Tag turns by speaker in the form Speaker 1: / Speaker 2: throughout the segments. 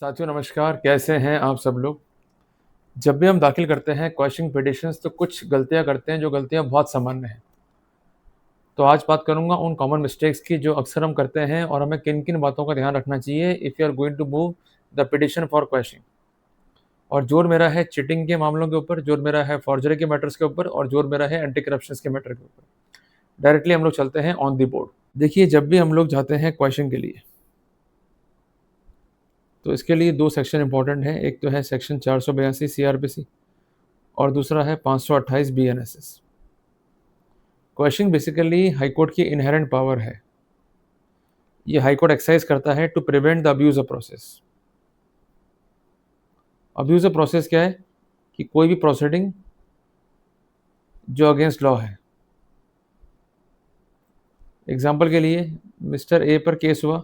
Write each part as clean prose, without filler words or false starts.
Speaker 1: साथियों नमस्कार, कैसे हैं आप सब लोग। जब भी हम दाखिल करते हैं क्वेश्चन पिटिशंस तो कुछ गलतियां करते हैं जो गलतियां बहुत सामान्य हैं। तो आज बात करूंगा उन कॉमन मिस्टेक्स की जो अक्सर हम करते हैं और हमें किन किन बातों का ध्यान रखना चाहिए if you are going to move the petition for question. और जोर मेरा है चिटिंग के मामलों के ऊपर, जोर मेरा है फॉर्जरी के मैटर्स के ऊपर और जोर मेरा है एंटी करप्शन के मैटर के ऊपर। डायरेक्टली हम लोग चलते हैं ऑन दी बोर्ड। देखिए, जब भी हम लोग जाते हैं क्वेश्चन के लिए तो इसके लिए दो सेक्शन इंपॉर्टेंट हैं। एक तो है सेक्शन 482 CRPC और दूसरा है 528 BNSS। क्वेश्चन बेसिकली हाईकोर्ट की इनहेरेंट पावर है। ये हाईकोर्ट एक्सरसाइज करता है to prevent the abuse of process. Abuse of process क्या है कि कोई भी प्रोसीडिंग जो अगेंस्ट लॉ है। एग्जाम्पल के लिए मिस्टर ए पर केस हुआ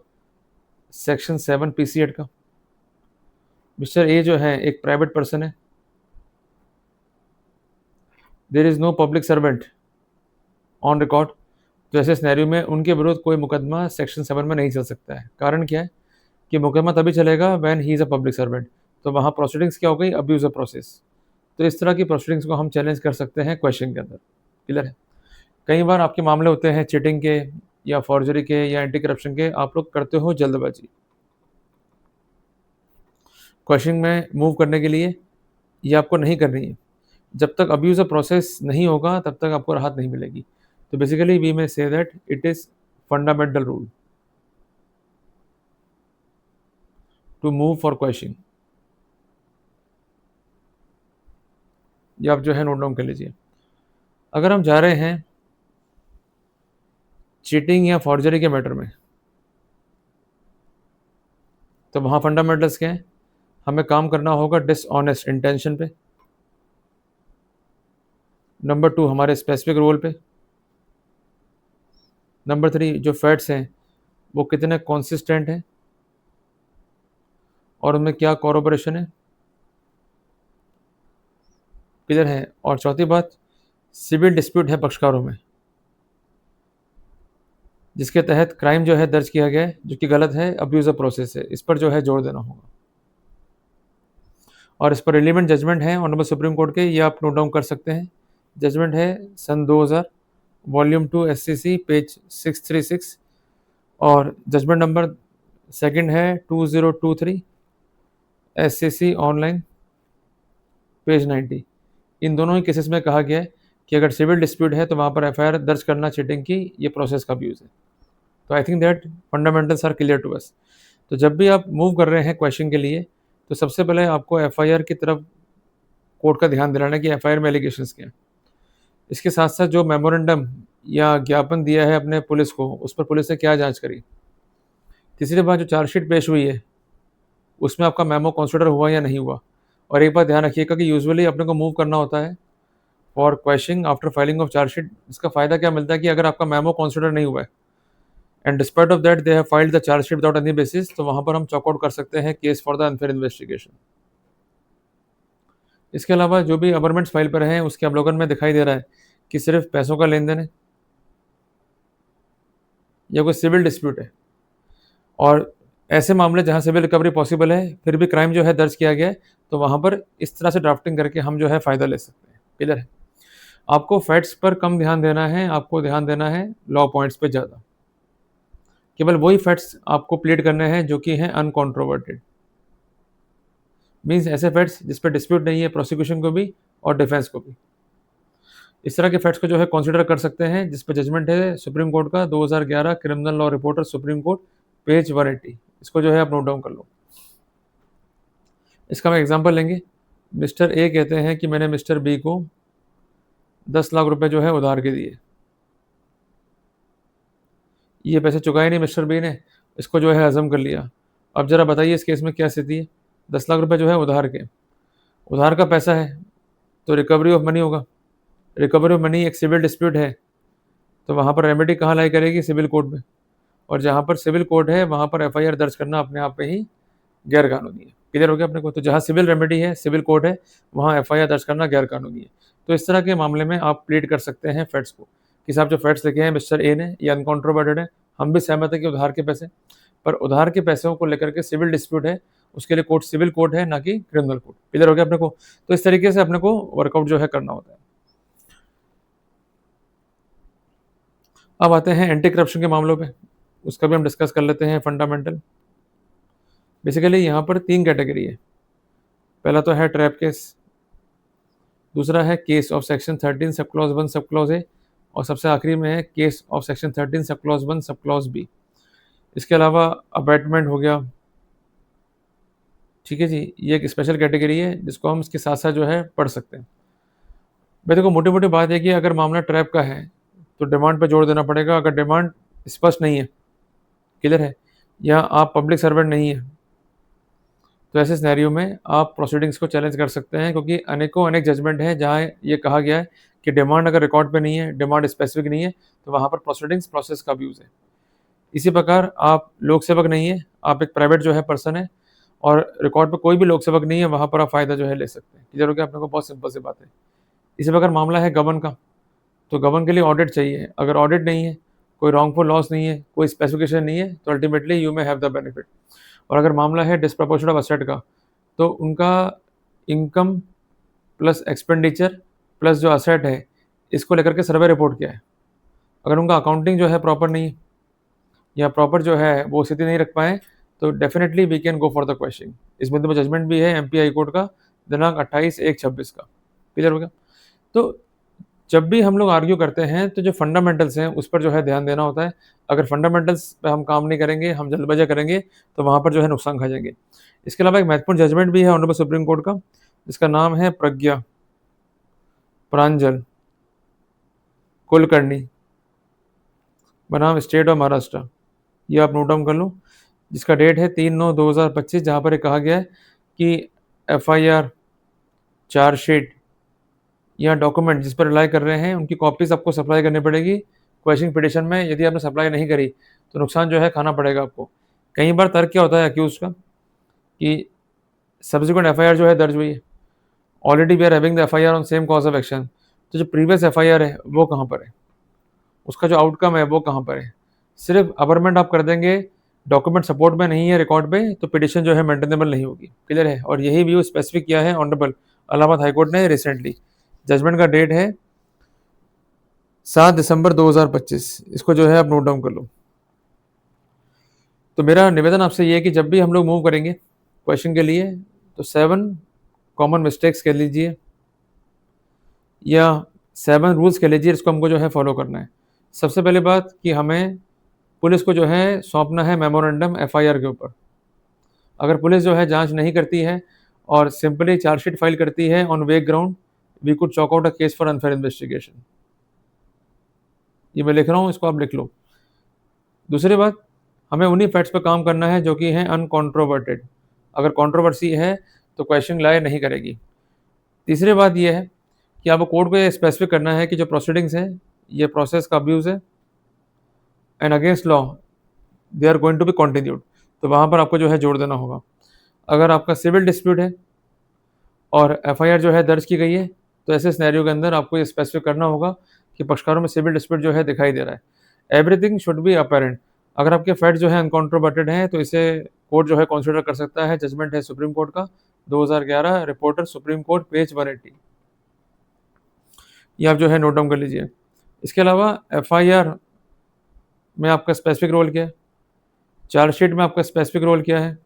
Speaker 1: सेक्शन 7 PC एक्ट का। मिस्टर ए जो है एक प्राइवेट पर्सन है, there is no public servant on record. तो ऐसे सिनेरियो में उनके विरुद्ध कोई मुकदमा सेक्शन 7 में नहीं चल सकता है। कारण क्या है कि मुकदमा तभी चलेगा when he is a public servant. तो वहाँ प्रोसीडिंग्स क्या हो गई, अब्यूज ऑफ प्रोसेस। तो इस तरह की प्रोसीडिंग्स को हम चैलेंज कर सकते हैं क्वेश्चन के अंदर। क्लियर है। कई बार आपके मामले होते हैं चीटिंग के या फॉर्जरी के या एंटी करप्शन के, आप लोग करते हो जल्दबाजी क्वेश्चन में मूव करने के लिए। ये आपको नहीं करनी है। जब तक अब्यूज ऑफ प्रोसेस नहीं होगा तब तक आपको राहत नहीं मिलेगी। तो basically we may say that it is fundamental rule to move for question. ये आप जो है नोट डाउन कर लीजिए। अगर हम जा रहे हैं चीटिंग या फॉर्जरी के मैटर में तो वहाँ फंडामेंटल्स क्या है, हमें काम करना होगा डिसऑनेस्ट इंटेंशन पे। नंबर 2 हमारे स्पेसिफिक रोल पे। नंबर 3 जो फैक्ट्स हैं वो कितने कॉन्सिस्टेंट हैं और उनमें क्या कॉरोबोरेशन है। क्लियर है। और चौथी बात, सिविल डिस्प्यूट है पक्षकारों में जिसके तहत क्राइम जो है दर्ज किया गया है जो कि गलत है, अब्यूज ऑफ प्रोसेस है। इस पर जो है जोर देना होगा। और इस पर रिलीवेंट जजमेंट है ऑनरेबल सुप्रीम कोर्ट के, ये आप नोट डाउन कर सकते हैं। जजमेंट है सन 2000 वॉल्यूम 2 SCC पेज 636 और जजमेंट नंबर सेकंड है 2023 SCC ऑनलाइन पेज 90। इन दोनों ही केसेस में कहा गया है कि अगर सिविल डिस्प्यूट है तो वहाँ पर FIR दर्ज करना चीटिंग की ये प्रोसेस का अब्यूज़ है। तो I think that fundamentals are clear to us. तो जब भी आप मूव कर रहे हैं क्वेश्चन के लिए तो सबसे पहले आपको FIR की तरफ कोर्ट का ध्यान दिलाना है कि FIR में एलिगेशंस क्या हैं। इसके साथ साथ जो मेमोरेंडम या ज्ञापन दिया है अपने पुलिस को, उस पर पुलिस ने क्या जांच करी। तीसरी बात, जो चार्जशीट पेश हुई है उसमें आपका मेमो कंसिडर हुआ या नहीं हुआ। और एक बात ध्यान रखिएगा कि यूजुअली अपने को मूव करना होता है for question after filing of chargesheet. इसका फ़ायदा क्या मिलता है कि अगर आपका मेमो कंसिडर नहीं हुआ है and despite of that they have filed the chargesheet without any basis, तो वहाँ पर हम चॉकआउट कर सकते हैं case for the unfair investigation. इसके अलावा जो भी अबरमेंट्स फाइल पर हैं उसके अवलोकन में दिखाई दे रहा है कि सिर्फ पैसों का लेन देन है या कोई सिविल डिस्प्यूट है। और ऐसे मामले जहाँ सिविल रिकवरी पॉसिबल है फिर भी क्राइम जो है दर्ज किया गया है, तो वहाँ पर इस तरह से ड्राफ्टिंग करके हम जो है फ़ायदा ले सकते हैं। क्लियर है। आपको फैक्ट्स पर कम ध्यान देना है, आपको ध्यान देना है लॉ पॉइंट्स पे ज़्यादा। केवल वही फैक्ट्स आपको प्लीड करने हैं जो कि हैं अनकॉन्ट्रोवर्टेड। मीन्स ऐसे फैक्ट्स जिस पर डिस्प्यूट नहीं है प्रोसिक्यूशन को भी और डिफेंस को भी। इस तरह के फैक्ट्स को जो है कंसीडर कर सकते हैं जिस पर जजमेंट है सुप्रीम कोर्ट का 2011 criminal law reporter supreme court page 180। इसको जो है आप नोट डाउन कर लो। इसका हम एग्जांपल लेंगे। मिस्टर ए कहते हैं कि मैंने मिस्टर बी को 10 लाख रुपए जो है उधार के दिए। ये पैसे चुकाए नहीं मिस्टर बी ने, इसको जो है हजम कर लिया। अब ज़रा बताइए इस केस में क्या स्थिति है। 10 लाख रुपए जो है उधार के, उधार का पैसा है तो रिकवरी ऑफ मनी होगा। रिकवरी ऑफ मनी एक सिविल डिस्प्यूट है तो वहाँ पर रेमेडी कहाँ लाई करेगी, सिविल कोर्ट में। और जहाँ पर सिविल कोर्ट है वहाँ पर FIR दर्ज करना अपने आप में ही गैर कानूनी है। क्लियर हो गया अपने को। तो जहाँ सिविल रेमेडी है, सिविल कोर्ट है, वहाँ FIR दर्ज करना गैर कानूनी है। तो इस तरह के मामले में आप प्लीड कर सकते हैं फैक्ट्स को कि साहब जो फैक्ट्स लिखे हैं मिस्टर ए ने ये अनकॉन्ट्रोवर्टेड है, हम भी सहमत है कि उधार के पैसे, पर उधार के पैसों को लेकर के सिविल डिस्प्यूट है उसके लिए कोर्ट सिविल कोर्ट है, ना कि क्रिमिनल कोर्ट। क्लियर हो गया अपने को? तो इस तरीके से अपने को वर्कआउट जो है करना होता है। अब आते हैं एंटी करप्शन के मामलों पे, उसका भी हम डिस्कस कर लेते हैं फंडामेंटल। बेसिकली यहाँ पर 3 कैटेगरी है। पहला तो है ट्रैप केस, दूसरा है case of section 13 sub clause 1 sub clause A, और सबसे आखिरी में है case of section 13 sub clause 1 sub clause B. इसके अलावा अबैटमेंट हो गया, ठीक है जी, ये एक स्पेशल कैटेगरी है जिसको हम इसके साथ साथ जो है पढ़ सकते हैं। भाई देखो, मोटी मोटी बात है कि अगर मामला ट्रैप का है तो डिमांड पे जोर देना पड़ेगा। अगर डिमांड स्पष्ट नहीं है, क्लियर है, या आप पब्लिक सर्वेंट नहीं है, तो ऐसे सिनेरियो में आप प्रोसीडिंग्स को चैलेंज कर सकते हैं, क्योंकि अनेकों अनेक जजमेंट हैं जहाँ ये कहा गया है कि डिमांड अगर रिकॉर्ड पे नहीं है, डिमांड स्पेसिफिक नहीं है, तो वहाँ पर प्रोसीडिंग्स प्रोसेस का अब्यूज़ है। इसी प्रकार आप लोक सेवक नहीं है, आप एक प्राइवेट जो है पर्सन है, और रिकॉर्ड पे कोई भी लोक सेवक नहीं है, वहाँ पर आप फ़ायदा जो है ले सकते हैं। क्लियर हो गया अपने को? बहुत सिंपल सी बात है। इसी प्रकार मामला है गबन का, तो गबन के लिए ऑडिट चाहिए। अगर ऑडिट नहीं है, कोई रॉन्गफुल लॉस नहीं है, कोई स्पेसिफिकेशन नहीं है, तो ultimately you may have the benefit. और अगर मामला है डिस्प्रपोर्शनेट ऑफ असेट का, तो उनका इनकम प्लस एक्सपेंडिचर प्लस जो असेट है, इसको लेकर के सर्वे रिपोर्ट क्या है। अगर उनका अकाउंटिंग जो है प्रॉपर नहीं है, या प्रॉपर जो है वो स्थिति नहीं रख पाए, तो definitely we can go for the questioning. इस बिंदु पर जजमेंट भी है एमपी हाई कोर्ट का दिनांक 28/1/26 का। क्लियर हो गया? तो जब भी हम लोग आर्ग्यू करते हैं तो जो फंडामेंटल्स हैं उस पर जो है ध्यान देना होता है। अगर फंडामेंटल्स पे हम काम नहीं करेंगे, हम जल्दबाजी करेंगे, तो वहाँ पर जो है नुकसान खा जाएंगे। इसके अलावा एक महत्वपूर्ण जजमेंट भी है ऑनरेबल सुप्रीम कोर्ट का, जिसका नाम है प्रज्ञा प्रांजल कुलकर्णी बनाम स्टेट ऑफ महाराष्ट्र। ये आप नोट डाउन कर लो, जिसका डेट है 3/9/2025, जहाँ पर ये कहा गया है कि एफआईआर, चार्जशीट या डॉक्यूमेंट जिस पर रिलाई कर रहे हैं, उनकी कॉपीज आपको सप्लाई करनी पड़ेगी क्वेश्चन पिटिशन में। यदि आपने सप्लाई नहीं करी तो नुकसान जो है खाना पड़ेगा आपको। कई बार तर्क क्या होता है अक्यूज का कि सब्सिक्वेंट एफआईआर जो है दर्ज हुई है, already we are having the FIR on same cause of action, तो जो प्रीवियस एफआईआर है वो कहाँ पर है, उसका जो आउटकम है वो कहाँ पर है। सिर्फ अबरमेंट आप कर देंगे, डॉक्यूमेंट सपोर्ट में नहीं है रिकॉर्ड पे, तो पिटिशन जो है मेंटेनेबल नहीं होगी। क्लियर है? और यही व्यू स्पेसिफिक किया है ऑनरेबल इलाहाबाद हाईकोर्ट ने रिसेंटली। जजमेंट का डेट है 7 दिसंबर 2025। इसको जो है आप नोट डाउन कर लो। तो मेरा निवेदन आपसे ये है कि जब भी हम लोग मूव करेंगे क्वेश्चन के लिए, तो 7 कॉमन मिस्टेक्स कह लीजिए या 7 रूल्स कह लीजिए, इसको हमको जो है फॉलो करना है। सबसे पहली बात कि हमें पुलिस को जो है सौंपना है मेमोरेंडम एफआईआर के ऊपर। अगर पुलिस जो है जांच नहीं करती है और सिंपली चार्जशीट फाइल करती है on vague ground, we could chalk out a case for unfair investigation. ये मैं लिख रहा हूँ, इसको आप लिख लो। दूसरी बात, हमें उन्हीं फैक्ट्स पर काम करना है जो कि हैं अनकॉन्ट्रोवर्टेड। अगर कंट्रोवर्सी है तो क्वेश्चन लाए नहीं करेगी। तीसरी बात यह है कि आपको कोर्ट को स्पेसिफिक करना है कि जो प्रोसीडिंग्स हैं ये प्रोसेस का अब्यूज़ है and against law they are going to be continued, तो वहाँ पर आपको जो है जोड़ देना होगा। अगर आपका सिविल डिस्प्यूट है और एफआईआर जो है दर्ज की गई है, तो ऐसे सिनेरियो के अंदर आपको ये स्पेसिफिक करना होगा कि पक्षकारों में सिविल डिस्प्यूट जो है दिखाई दे रहा है। Everything should be apparent. अगर आपके फैक्ट जो है अनकॉन्ट्रोवर्टेड हैं तो इसे कोर्ट जो है कंसिडर कर सकता है। जजमेंट है सुप्रीम कोर्ट का 2011, रिपोर्टर सुप्रीम कोर्ट, पेज 180। ये आप जो है नोट डाउन कर लीजिए। इसके अलावा एफआईआर में आपका स्पेसिफिक रोल क्या है, चार्जशीट में आपका स्पेसिफिक रोल क्या है,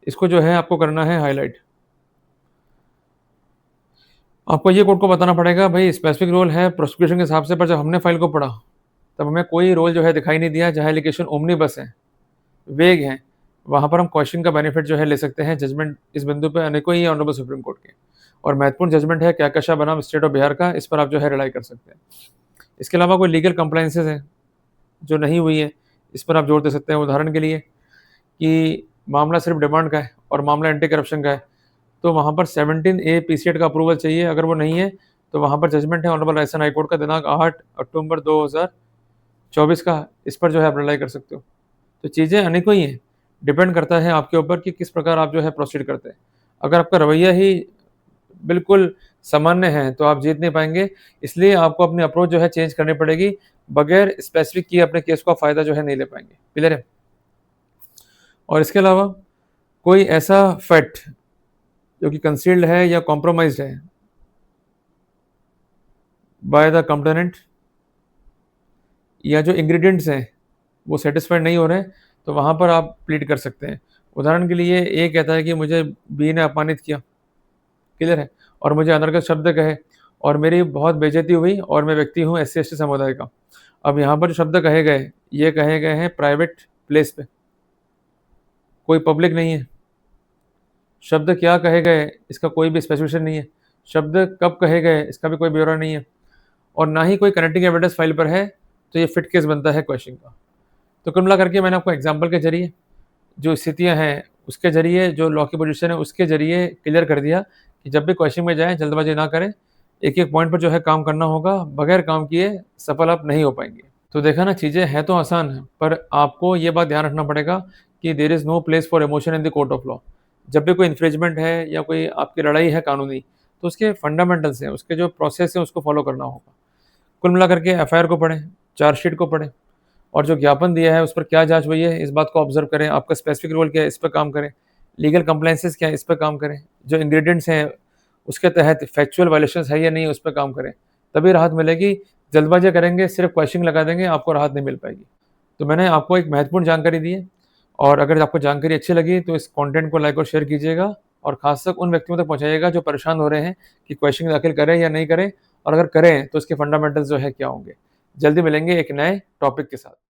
Speaker 1: इसको जो है आपको करना है हाईलाइट। आपको ये कोर्ट को बताना पड़ेगा भाई स्पेसिफिक रोल है प्रोसिक्यूशन के हिसाब से, पर जब हमने फाइल को पढ़ा तब हमें कोई रोल जो है दिखाई नहीं दिया। जहाँ एलिगेशन ओमनीबस है, वेग हैं, वहाँ पर हम क्वेश्चन का बेनिफिट जो है ले सकते हैं। जजमेंट इस बिंदु पे अनेकों ही ऑनरेबल सुप्रीम कोर्ट के, और महत्वपूर्ण जजमेंट है कैकशा बनाम स्टेट ऑफ बिहार का, इस पर आप जो है रिलाई कर सकते हैं। इसके अलावा कोई लीगल कंप्लाइंसेस हैं जो नहीं हुई है, इस पर आप जोर दे सकते हैं। उदाहरण के लिए कि मामला सिर्फ डिमांड का है और मामला एंटी करप्शन का है, तो वहाँ पर 17A पीसीएड का अप्रूवल चाहिए। अगर वो नहीं है तो वहाँ पर जजमेंट है ऑनरेबल राजस्थान हाईकोर्ट का दिनांक 8 अक्टूबर 2024 का, इस पर जो है आप रिलाई कर सकते हो। तो चीज़ें अनेकों ही हैं, डिपेंड करता है आपके ऊपर कि किस प्रकार आप जो है प्रोसीड करते हैं। अगर आपका रवैया ही बिल्कुल सामान्य है तो आप जीत नहीं पाएंगे, इसलिए आपको अपनी अप्रोच जो है चेंज करनी पड़ेगी। बगैर स्पेसिफिक किए अपने केस का फ़ायदा जो है नहीं ले पाएंगे। क्लियर है? और इसके अलावा कोई ऐसा फैक्ट जो कि कंसील्ड है या कॉम्प्रोमाइज्ड है बाय द कंप्लेनेंट, या जो इंग्रेडिएंट्स हैं वो सेटिस्फाइड नहीं हो रहे हैं, तो वहाँ पर आप प्लीड कर सकते हैं। उदाहरण के लिए ए कहता है कि मुझे बी ने अपमानित किया, क्लियर है, और मुझे अनर्गल शब्द कहे और मेरी बहुत बेइज्जती हुई और मैं व्यक्ति हूँ एससी एसटी समुदाय का। अब यहाँ पर जो शब्द कहे गए, ये कहे गए हैं प्राइवेट प्लेस पे, कोई पब्लिक नहीं है। शब्द क्या कहे गए इसका कोई भी स्पेसिफिकेशन नहीं है। शब्द कब कहे गए इसका भी कोई ब्यौरा नहीं है, और ना ही कोई कनेक्टिंग एविडेंस फाइल पर है, तो ये फिट केस बनता है क्वेश्चन का। तो कुल मिला करके मैंने आपको एग्जाम्पल के जरिए जो स्थितियाँ हैं उसके ज़रिए, जो लॉ की पोजीशन है उसके ज़रिए क्लियर कर दिया कि जब भी क्वेश्चन में जाएँ जल्दबाजी ना करें, एक-एक पॉइंट पर जो है काम करना होगा, बगैर काम किए सफल आप नहीं हो पाएँगे। तो देखा ना, चीज़ें हैं तो आसान हैं, पर आपको ये बात ध्यान रखना पड़ेगा कि there is no place for emotion in the court of law. जब भी कोई इन्फ्रिंजमेंट है या कोई आपकी लड़ाई है कानूनी, तो उसके फंडामेंटल्स हैं, उसके जो प्रोसेस है उसको फॉलो करना होगा। कुल मिलाकर के एफआईआर को पढ़ें, चार्जशीट को पढ़ें, और जो ज्ञापन दिया है उस पर क्या जाँच हुई है इस बात को ऑब्ज़र्व करें, आपका स्पेसिफिक रोल क्या है इस पे काम करें, लीगल कंप्लायंसेस क्या है इस पे काम करें, जो इंग्रीडिएंट्स हैं उसके तहत फैक्चुअल वायलेशंस है या नहीं उस पे काम करें, तभी राहत मिलेगी। जल्दबाज़ी करेंगे, सिर्फ क्वेश्चन लगा देंगे, आपको राहत नहीं मिल पाएगी। तो मैंने आपको एक महत्वपूर्ण जानकारी दी है, और अगर आपको जानकारी अच्छी लगी तो इस कंटेंट को लाइक और शेयर कीजिएगा, और खासकर उन व्यक्तियों तक पहुँचाइएगा जो परेशान हो रहे हैं कि क्वेश्चन दाखिल करें या नहीं करें, और अगर करें तो इसके फंडामेंटल्स जो है क्या होंगे। जल्दी मिलेंगे एक नए टॉपिक के साथ।